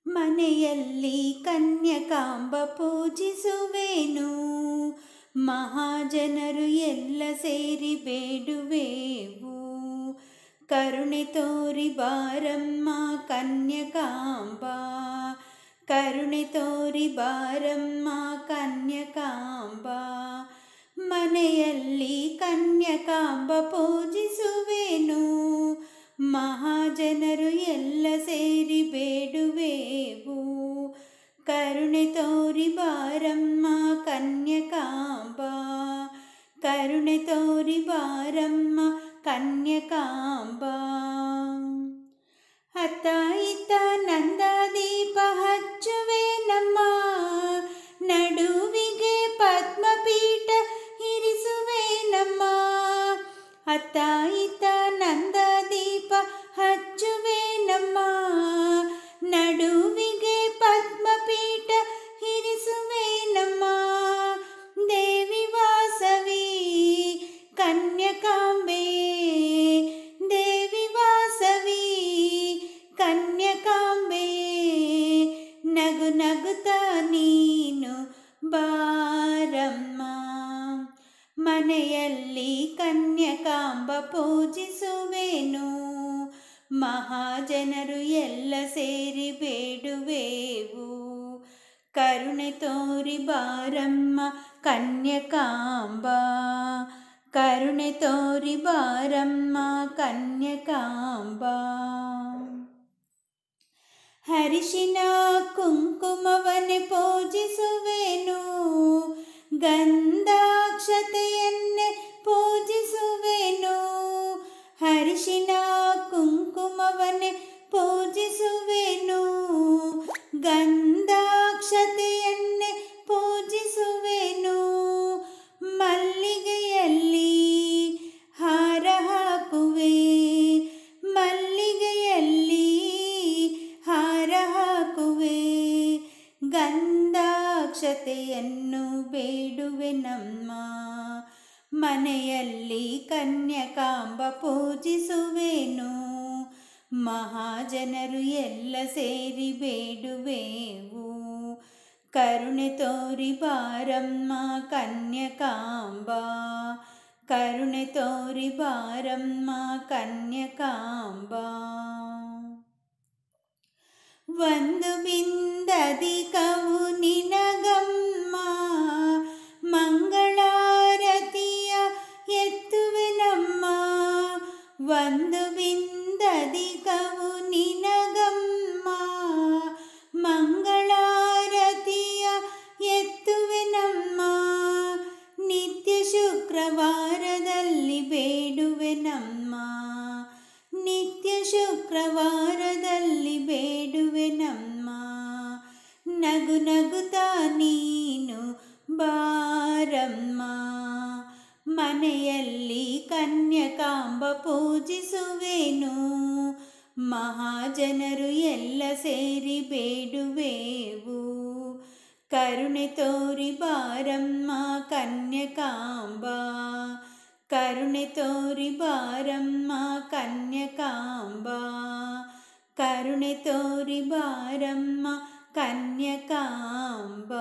ಮನೆಯಲ್ಲಿ ಕನ್ಯಕಾಂಬ ಪೂಜಿಸುವೆನು, ಮಹಾಜನರು ಎಲ್ಲ ಸೇರಿ ಬೇಡುವೆವು. ಕರುಣೆ ತೋರಿ ಬಾರಮ್ಮ ಕನ್ಯಕಾಂಬ, ಕರುಣೆ ತೋರಿ ಬಾರಮ್ಮ ಕನ್ಯಕಾಂಬ. ಮನೆಯಲ್ಲಿ ಕನ್ಯಕಾಂಬ ಪೂಜಿಸುವೆನು, ಮಹಾಜನರು ಎಲ್ಲ ಸೇರಿ ಬೇಡುವೆವು. ಕರುಣೆ ತೋರಿ ಬಾರಮ್ಮ ಕನ್ಯಕಾಂಬ, ಕರುಣೆ ತೋರಿ ಬಾರಮ್ಮ ಕನ್ಯಕಾಂಬ. ಅತ್ತ ಇತ್ತ ನಂದಾದೀಪ ಹಚ್ಚುವೆನಮ್ಮ, ನಡುವಿಗೆ ಪದ್ಮಪೀಠ ಇರಿಸುವೆನಮ್ಮ. ಅತ್ತ ಇತ್ತ ನಂದಾದೀಪ ಹಚ್ಚುವೆನಮ್ಮ, ನಡುವಿಗೆ ಪದ್ಮಪೀಠ ಇರಿಸುವೆನಮ್ಮ. ದೇವಿ ವಾಸವಿ ಕನ್ಯಕಾಂಬೆ, ದೇವಿ ವಾಸವಿ ಕನ್ಯಕಾಂಬೆ. ನಗು ನಗುತ್ತ ನೀನು ಬಾರಮ್ಮ, ಮನೆಯಲ್ಲಿ ಕನ್ಯಕಾಂಬ ಪೂಜಿಸುವೆನು, ಮಹಾಜನರು ಎಲ್ಲ ಸೇರಿ ಬೇಡುವೆವು. ಕರುಣೆ ತೋರಿ ಬಾರಮ್ಮ ಕನ್ಯಕಾಂಬ, ಕರುಣೆ ತೋರಿ ಬಾರಮ್ಮ ಕನ್ಯಕಾಂಬ. ಅರಿಶಿನ ಕುಂಕುಮವನ್ನೇ ಪೂಜಿಸುವೆನು, ಗಂಧಾಕ್ಷತೆಯನ್ನೇ ಪೂಜಿಸುವೆನು. ಅರಿಶಿನ ಕುಂಕುಮವನ್ನೇ ಪೂಜಿಸುವೆನು, ಗಂಧಾಕ್ಷತೆಯನ್ನೇ ಪೂಜಿಸುವೆನು. ಮಲ್ಲಿಗೆಯಲ್ಲಿ ಹಾರ ಹಾಕುವೆ, ಮಲ್ಲಿಗೆಯಲ್ಲಿ ಹಾರ ಹಾಕುವೆ. ಗಂಧಾಕ್ಷತೆಯನ್ನು ಬೇಡುವೆನಮ್ಮ, ಮನೆಯಲ್ಲಿ ಕನ್ಯಕಾಂಬ ಪೂಜಿಸುವೆನು, ಮಹಾಜನರು ಎಲ್ಲ ಸೇರಿ ಬೇಡುವೆವು. ಕರುಣೆ ತೋರಿ ಬಾರಮ್ಮ ಕನ್ಯಕಾಂಬ, ಕರುಣೆ ತೋರಿ ಬಾರಮ್ಮ ಕನ್ಯಕಾಂಬ. ಒಂದು ಬಿಂದಧಿಕವು ನಿನಗಮ್ಮ, ಮಂಗಳಾರತಿಯ ಎತ್ತುವೆನಮ್ಮ. ಒಂದು ಬಿಂದಧಿಕವು ನಿನಗಮ್ಮ, ಮಂಗಳಾರತಿಯ ಎತ್ತುವೆನಮ್ಮ. ನಿತ್ಯ ಶುಕ್ರವಾರದಲ್ಲಿ ಬೇಡುವೆನಮ್ಮ, ನಿತ್ಯ ಶುಕ್ರವಾರದಲ್ಲಿ ಬೇಡುವೆನಮ್ಮ. ನಗು ನಗುತ್ತ ನೀನು ಬಾರಮ್ಮ, ಮನೆಯಲ್ಲಿ ಕನ್ಯಕಾಂಬ ಪೂಜಿಸುವೆನು, ಮಹಾಜನರು ಎಲ್ಲ ಸೇರಿ ಬೇಡುವೆವು. ಕರುಣೆ ತೋರಿ ಬಾರಮ್ಮ ಕನ್ಯಕಾಂಬ, ಕರುಣೆ ತೋರಿ ಬಾರಮ್ಮ ಕನ್ಯಕಾಂಬ, ಕರುಣೆ ತೋರಿ ಬಾರಮ್ಮ ಕನ್ಯಕಾಂಬ.